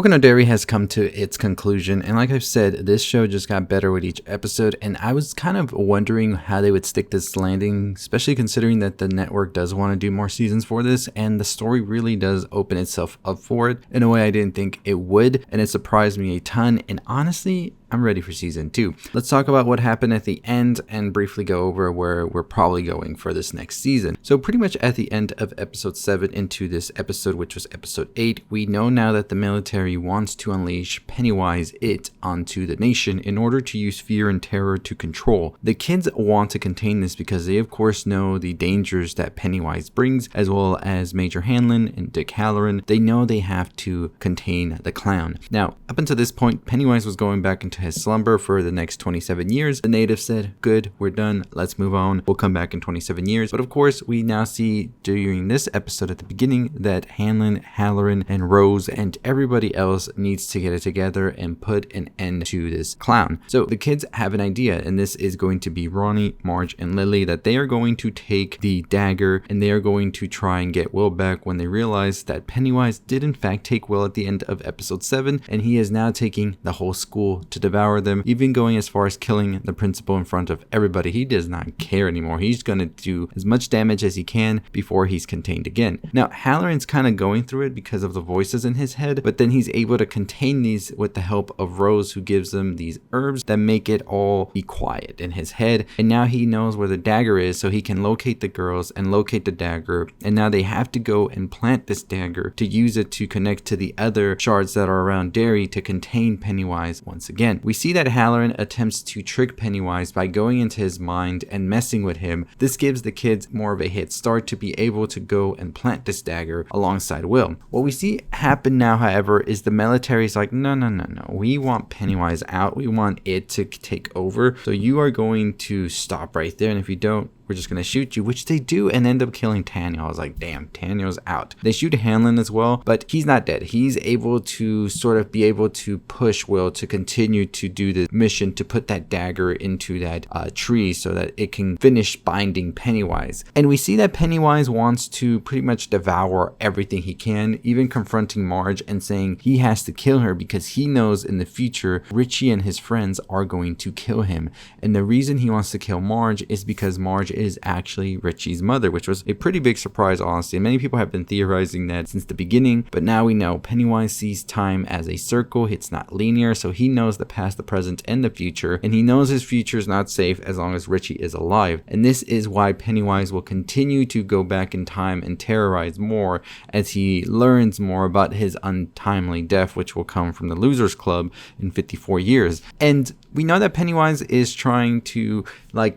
Welcome to Derry has come to its conclusion, and like I've said, this show just got better with each episode, and I was kind of wondering how they would stick this landing, especially considering that the network does want to do more seasons for this, and the story really does open itself up for it in a way I didn't think it would, and it surprised me a ton, and honestly, I'm ready for season 2. Let's talk about what happened at the end and briefly go over where we're probably going for this next season. So pretty much at the end of episode 7 into this episode, which was episode 8, we know now that the military wants to unleash Pennywise onto the nation in order to use fear and terror to control. The kids want to contain this because they of course know the dangers that Pennywise brings, as well as Major Hanlon and Dick Halloran. They know they have to contain the clown. Now, up until this point, Pennywise was going back into his slumber for the next 27 years. The natives said, good, we're done, let's move on, we'll come back in 27 years. But of course, we now see during this episode at the beginning that Hanlon, Halloran, and Rose and everybody else needs to get it together and put an end to this clown. So the kids have an idea, and this is going to be Ronnie, Marge, and Lily, that they are going to take the dagger and they are going to try and get Will back when they realize that Pennywise did in fact take Will at the end of episode 7, and he is now taking the whole school to devour them, even going as far as killing the principal in front of everybody. He does not care anymore. He's going to do as much damage as he can before he's contained again. Now, Halloran's kind of going through it because of the voices in his head, but then he's able to contain these with the help of Rose, who gives him these herbs that make it all be quiet in his head. And now he knows where the dagger is, so he can locate the girls and locate the dagger. And now they have to go and plant this dagger to use it to connect to the other shards that are around Derry to contain Pennywise once again. We see that Halloran attempts to trick Pennywise by going into his mind and messing with him. This gives the kids more of a head start to be able to go and plant this dagger alongside Will. What we see happen now, however, is the military's like, no, we want Pennywise out. We want it to take over. So you are going to stop right there. And if you don't, we're just going to shoot you, which they do and end up killing Tanya. I was like, damn, Tanya's out. They shoot Hanlon as well, but he's not dead. He's able to sort of be able to push Will to continue to do the mission to put that dagger into that tree so that it can finish binding Pennywise. And we see that Pennywise wants to pretty much devour everything he can, even confronting Marge and saying he has to kill her because he knows in the future Richie and his friends are going to kill him. And the reason he wants to kill Marge is because Marge is actually Richie's mother, which was a pretty big surprise, honestly. And many people have been theorizing that since the beginning, but now we know Pennywise sees time as a circle. It's not linear, so he knows the past, the present, and the future, and he knows his future is not safe as long as Richie is alive. And this is why Pennywise will continue to go back in time and terrorize more as he learns more about his untimely death, which will come from the Losers Club in 54 years. And we know that Pennywise is trying to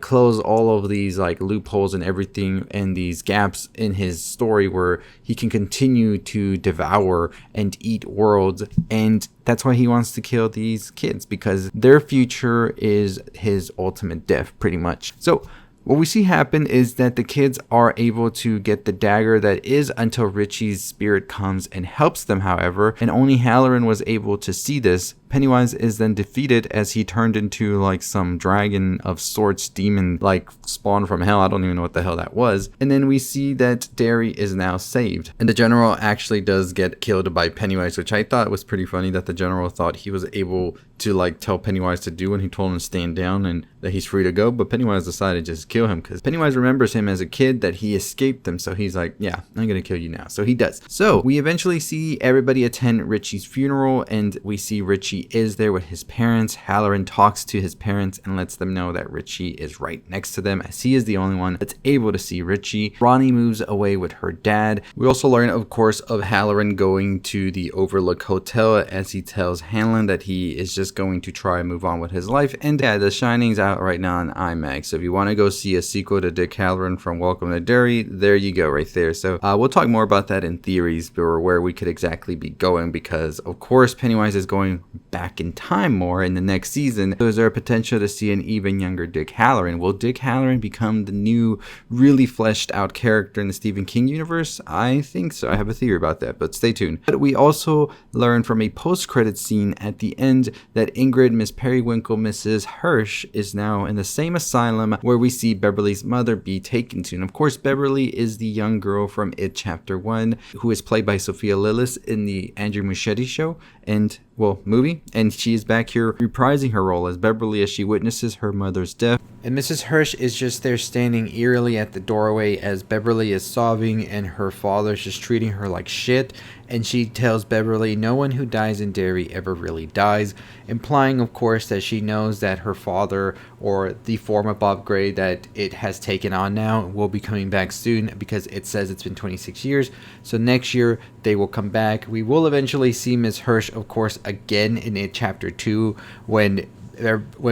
close all of these loopholes and everything and these gaps in his story where he can continue to devour and eat worlds, and that's why he wants to kill these kids, because their future is his ultimate death pretty much. So what we see happen is that the kids are able to get the dagger that is until Richie's spirit comes and helps them, however, and only Halloran was able to see this. Pennywise is then defeated as he turned into some dragon of sorts, demon spawn from hell. I don't even know what the hell that was. And then we see that Derry is now saved. And the general actually does get killed by Pennywise, which I thought was pretty funny that the general thought he was able to tell Pennywise to do when he told him to stand down and that he's free to go. But Pennywise decided to just kill him because Pennywise remembers him as a kid that he escaped them. So he's like, yeah, I'm going to kill you now. So he does. So we eventually see everybody attend Richie's funeral, and we see Richie is there with his parents. Halloran talks to his parents and lets them know that Richie is right next to them, as he is the only one that's able to see Richie. Ronnie moves away with her dad. We also learn, of course, of Halloran going to the Overlook Hotel as he tells Hanlon that he is just going to try and move on with his life. And yeah, The Shining's out right now on IMAX, so if you want to go see a sequel to Dick Halloran from Welcome to Derry, there you go right there. So we'll talk more about that in theories or where we could exactly be going, because of course Pennywise is going back in time more in the next season. So is there a potential to see an even younger Dick Halloran? Will Dick Halloran become the new really fleshed out character in the Stephen King universe? I think so. I have a theory about that, but stay tuned. But we also learn from a post-credit scene at the end that Ingrid, Miss Periwinkle, Mrs. Hirsch, is now in the same asylum where we see Beverly's mother be taken to. And of course, Beverly is the young girl from It Chapter 1 who is played by Sophia Lillis in the Andrew Muschietti show. movie, and she is back here reprising her role as Beverly as she witnesses her mother's death. And Mrs. Hirsch is just there standing eerily at the doorway as Beverly is sobbing and her father's just treating her like shit. And she tells Beverly no one who dies in Derry ever really dies, implying of course that she knows that her father, or the form of Bob Gray that it has taken on now, will be coming back soon, because it says it's been 26 years. So next year they will come back. We will eventually see Miss Hirsch of course again in it chapter 2 when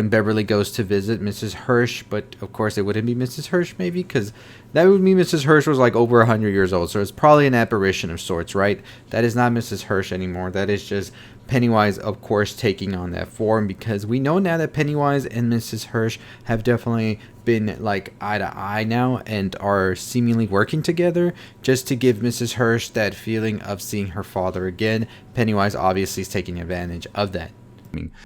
Beverly goes to visit Mrs. Hirsch, but of course it wouldn't be Mrs. Hirsch, maybe, because that would mean Mrs. Hirsch was like over 100 years old, so it's probably an apparition of sorts, right? That is not Mrs. Hirsch anymore. That is just Pennywise, of course, taking on that form, because we know now that Pennywise and Mrs. Hirsch have definitely been like eye to eye now and are seemingly working together just to give Mrs. Hirsch that feeling of seeing her father again. Pennywise obviously is taking advantage of that.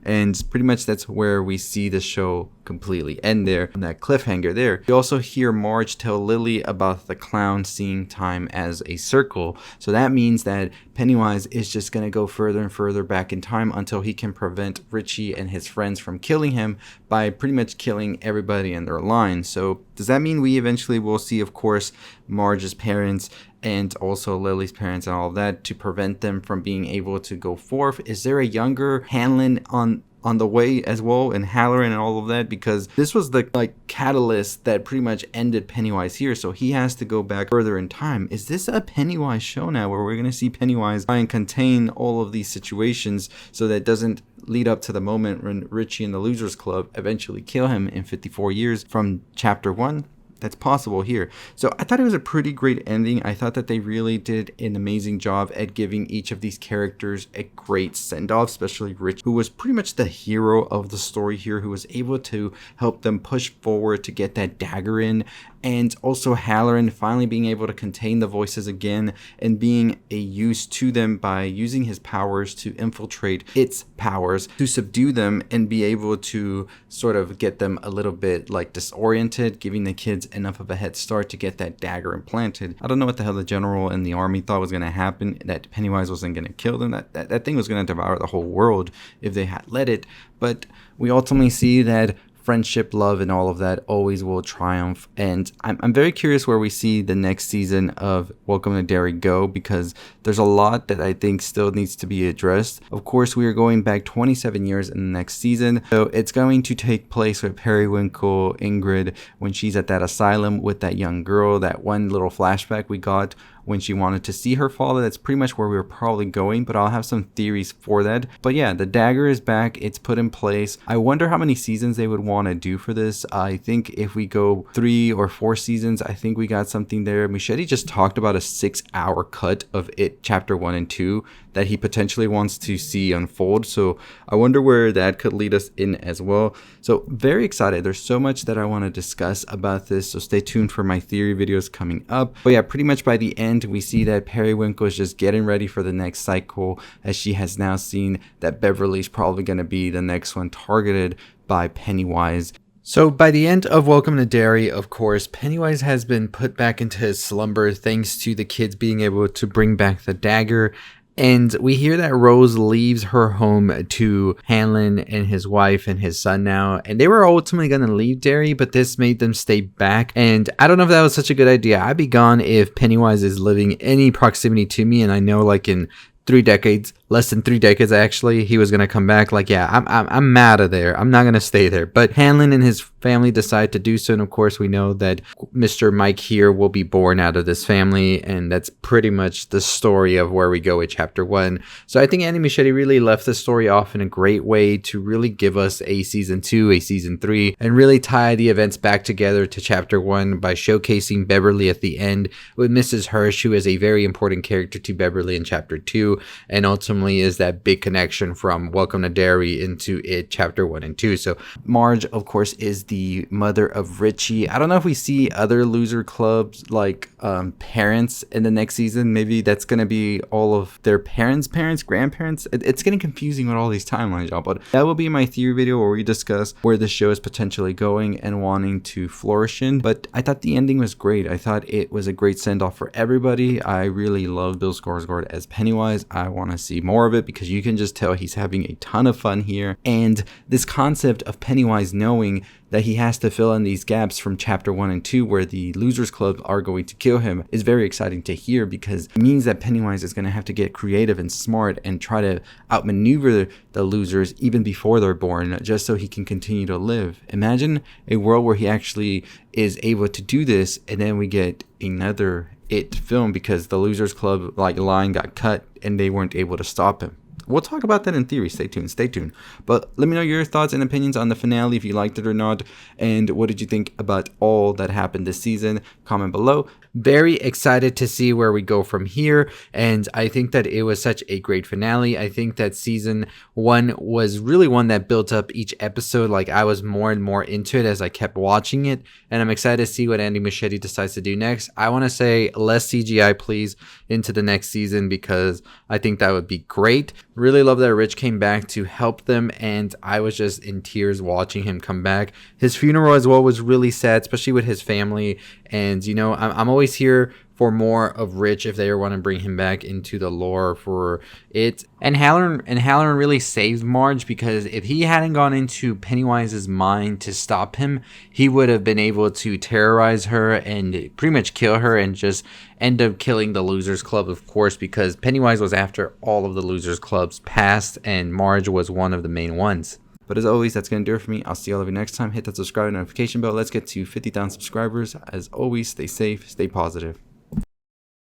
And pretty much that's where we see the show completely end there, on that cliffhanger there. We also hear Marge tell Lily about the clown seeing time as a circle. So that means that Pennywise is just going to go further and further back in time until he can prevent Richie and his friends from killing him by pretty much killing everybody in their line. So does that mean we eventually will see, of course, Marge's parents and also Lily's parents and all of that to prevent them from being able to go forth? Is there a younger Hanlon on the way as well, and Halloran and all of that? Because this was the catalyst that pretty much ended Pennywise here, so he has to go back further in time. Is this a Pennywise show now where we're going to see Pennywise try and contain all of these situations so that it doesn't lead up to the moment when Richie and the Losers Club eventually kill him in 54 years from chapter 1? That's possible here. So I thought it was a pretty great ending. I thought that they really did an amazing job at giving each of these characters a great send-off, especially Rich, who was pretty much the hero of the story here, who was able to help them push forward to get that dagger in, and also Halloran finally being able to contain the voices again and being a use to them by using his powers to infiltrate its powers to subdue them and be able to sort of get them a little bit disoriented, giving the kids enough of a head start to get that dagger implanted. I don't know what the hell the general and the army thought was going to happen, that Pennywise wasn't going to kill them, that thing was going to devour the whole world if they had let it. But we ultimately see that friendship, love, and all of that always will triumph. And I'm very curious where we see the next season of Welcome to Derry go, because there's a lot that I think still needs to be addressed. Of course, we are going back 27 years in the next season, so it's going to take place with Periwinkle, Ingrid, when she's at that asylum with that young girl, that one little flashback we got when she wanted to see her father. That's pretty much where we were probably going, but I'll have some theories for that. But yeah, the dagger is back. It's put in place. I wonder how many seasons they would want to do for this. I think if we go 3 or 4 seasons, I think we got something there. Machete just talked about a 6-hour cut of it, chapter 1 and 2, that he potentially wants to see unfold. So I wonder where that could lead us in as well. So very excited. There's so much that I want to discuss about this, so stay tuned for my theory videos coming up. But yeah, pretty much by the end, we see that Periwinkle is just getting ready for the next cycle, as she has now seen that Beverly's probably going to be the next one targeted by Pennywise. So by the end of Welcome to Derry, of course, Pennywise has been put back into his slumber thanks to the kids being able to bring back the dagger. And we hear that Rose leaves her home to Hanlon and his wife and his son now. And they were ultimately going to leave Derry, but this made them stay back. And I don't know if that was such a good idea. I'd be gone if Pennywise is living any proximity to me. And I know in 3 decades, less than 3 decades actually, he was going to come back. I'm out of there. I'm not going to stay there. But Hanlon and his family decide to do so, and of course we know that Mr. Mike here will be born out of this family, and that's pretty much the story of where we go with chapter 1. So I think Andy Muschietti really left the story off in a great way to really give us a season 2, a season 3, and really tie the events back together to chapter 1 by showcasing Beverly at the end with Mrs. Hirsch, who is a very important character to Beverly in chapter 2, and ultimately is that big connection from Welcome to Derry into it chapter 1 and 2. So Marge, of course, is the mother of Richie. I don't know if we see other loser clubs parents in the next season. Maybe that's going to be all of their parents, grandparents. It's getting confusing with all these timelines, y'all, but that will be my theory video where we discuss where the show is potentially going and wanting to flourish in. But I thought the ending was great. I thought it was a great send-off for everybody. I really love Bill Skarsgård as Pennywise. I want to see more of it, because you can just tell he's having a ton of fun here. And this concept of Pennywise knowing that he has to fill in these gaps from chapter 1 and 2 where the Losers Club are going to kill him is very exciting to hear, because it means that Pennywise is going to have to get creative and smart and try to outmaneuver the losers even before they're born, just so he can continue to live. Imagine a world where he actually is able to do this, and then we get another It film because the Losers Club line got cut and they weren't able to stop him. We'll talk about that in theory. Stay tuned. But let me know your thoughts and opinions on the finale, if you liked it or not. And what did you think about all that happened this season? Comment below. Very excited to see where we go from here. And I think that it was such a great finale. I think that season 1 was really one that built up each episode. I was more and more into it as I kept watching it. And I'm excited to see what Andy Muschietti decides to do next. I want to say less CGI, please, into the next season, because I think that would be great. Really love that Rich came back to help them, and I was just in tears watching him come back. His funeral as well was really sad, especially with his family. And I'm always here for more of Rich if they want to bring him back into the lore for it. And Halloran really saved Marge, because if he hadn't gone into Pennywise's mind to stop him, he would have been able to terrorize her and pretty much kill her and just end up killing the Losers Club, of course, because Pennywise was after all of the Losers Clubs past, and Marge was one of the main ones. But as always, that's going to do it for me. I'll see all of you next time. Hit that subscribe and notification bell. Let's get to 50,000 subscribers. As always, stay safe, stay positive.